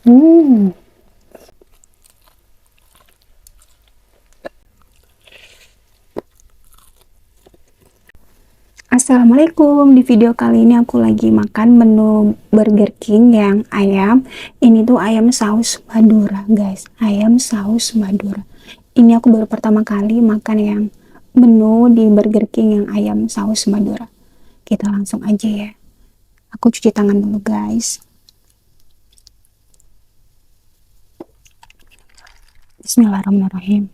Hmm. Assalamualaikum, di video kali ini aku lagi makan menu Burger King yang ayam. Ini tuh ayam saus Madura guys, ayam saus Madura. Ini aku baru pertama kali makan yang menu di Burger King yang ayam saus Madura. Kita langsung aja ya, aku cuci tangan dulu guys. Bismillahirrahmanirrahim.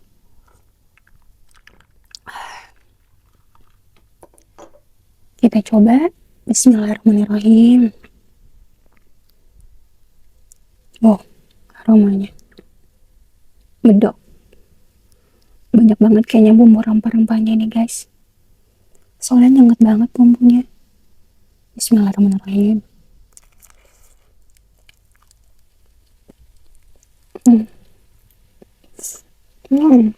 Kita coba. Bismillahirrahmanirrahim. Oh, aromanya medok, banyak banget kayaknya bumbu rempah-rempahnya nih guys, soalnya nyengat banget bumbunya. Bismillahirrahmanirrahim. Hmm. Hmm.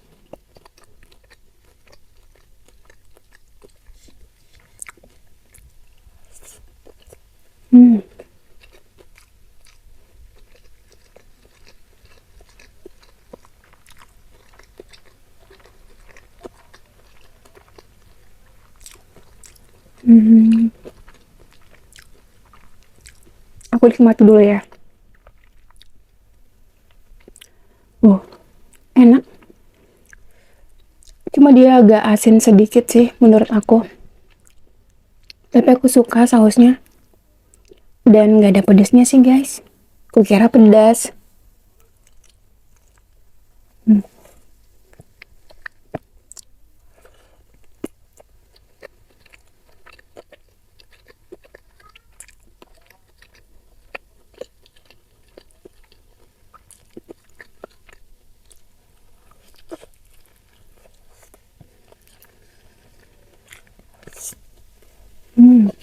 Hmm. Hmm. Aku nikmati dulu ya. Enak. Cuma dia agak asin sedikit sih menurut aku. Tapi aku suka sausnya. Dan nggak ada pedasnya sih guys. Kukira pedas. Hmm. Hmm.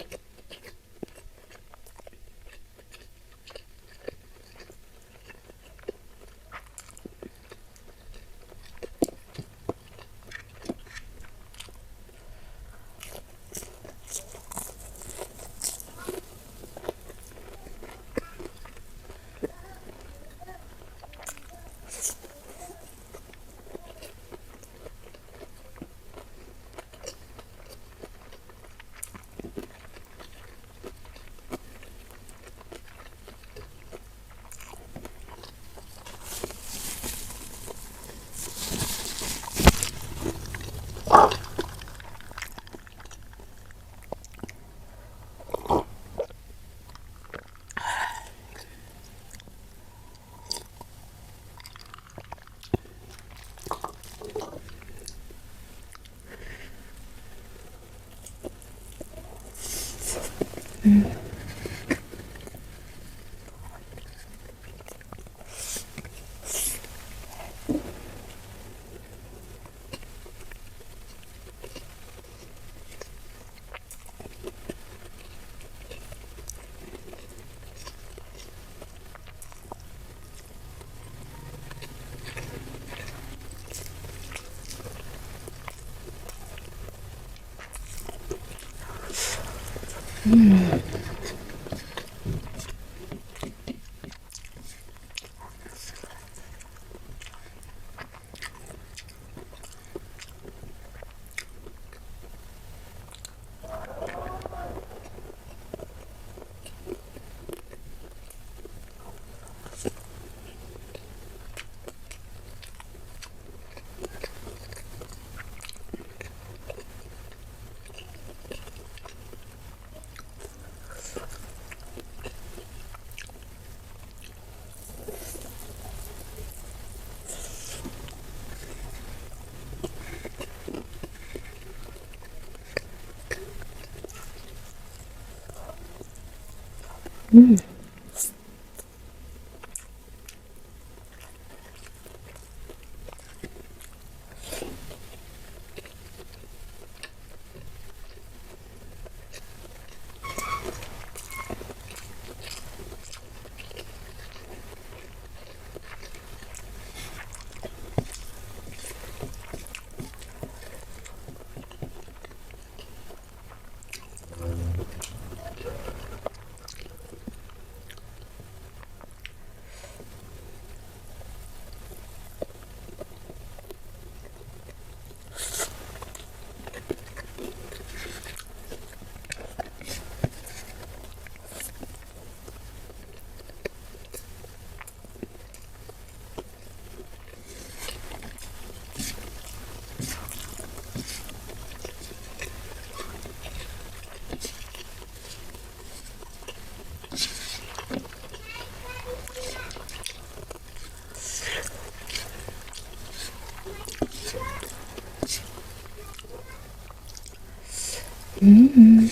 Hmm.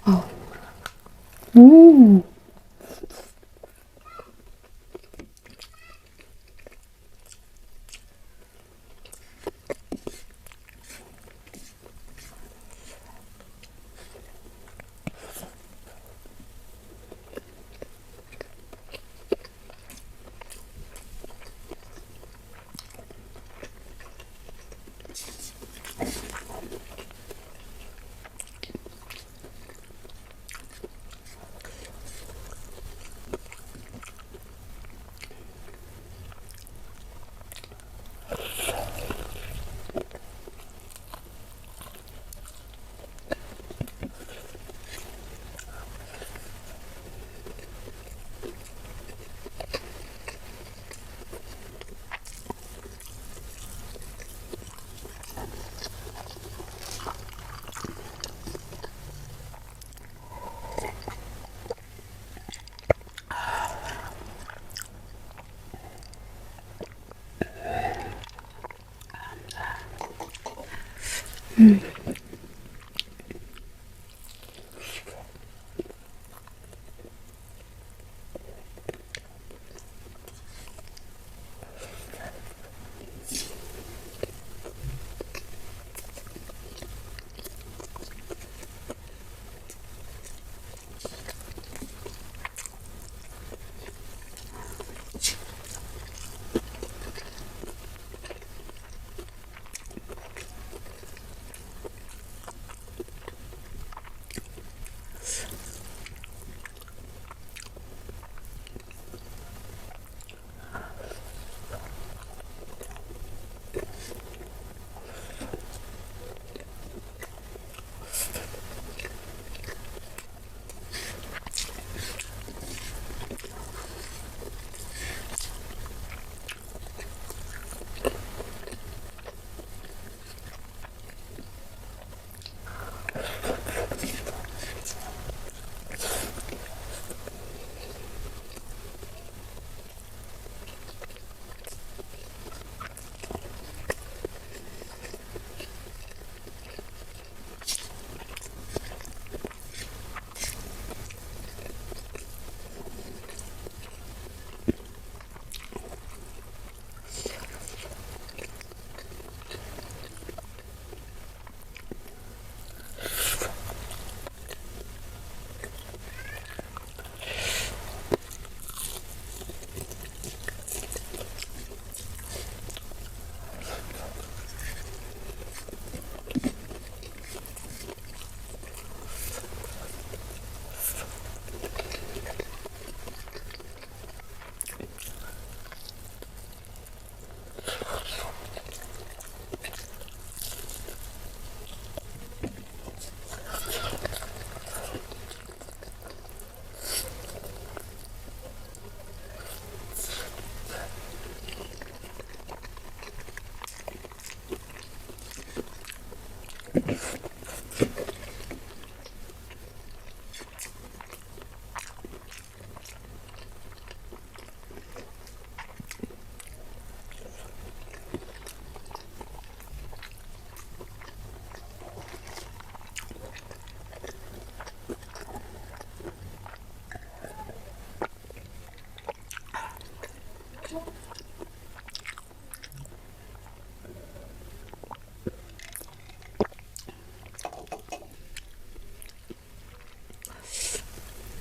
Oh. Hmm.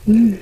Hmm.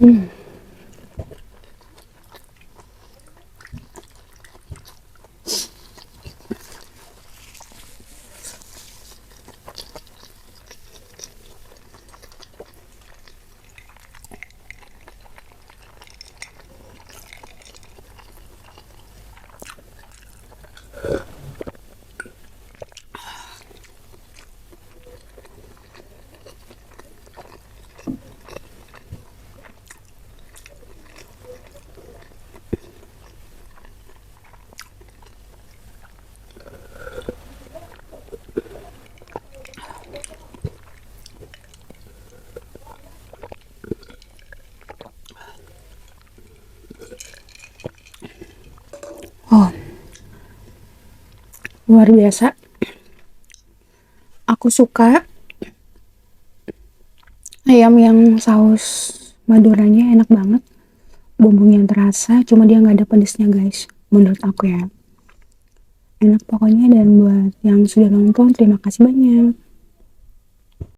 Hmm. Oh, luar biasa. Aku suka ayam yang saus maduranya enak banget. Bumbunya terasa, cuma dia nggak ada pedesnya guys. Menurut aku ya. Enak pokoknya, dan buat yang sudah nonton, terima kasih banyak.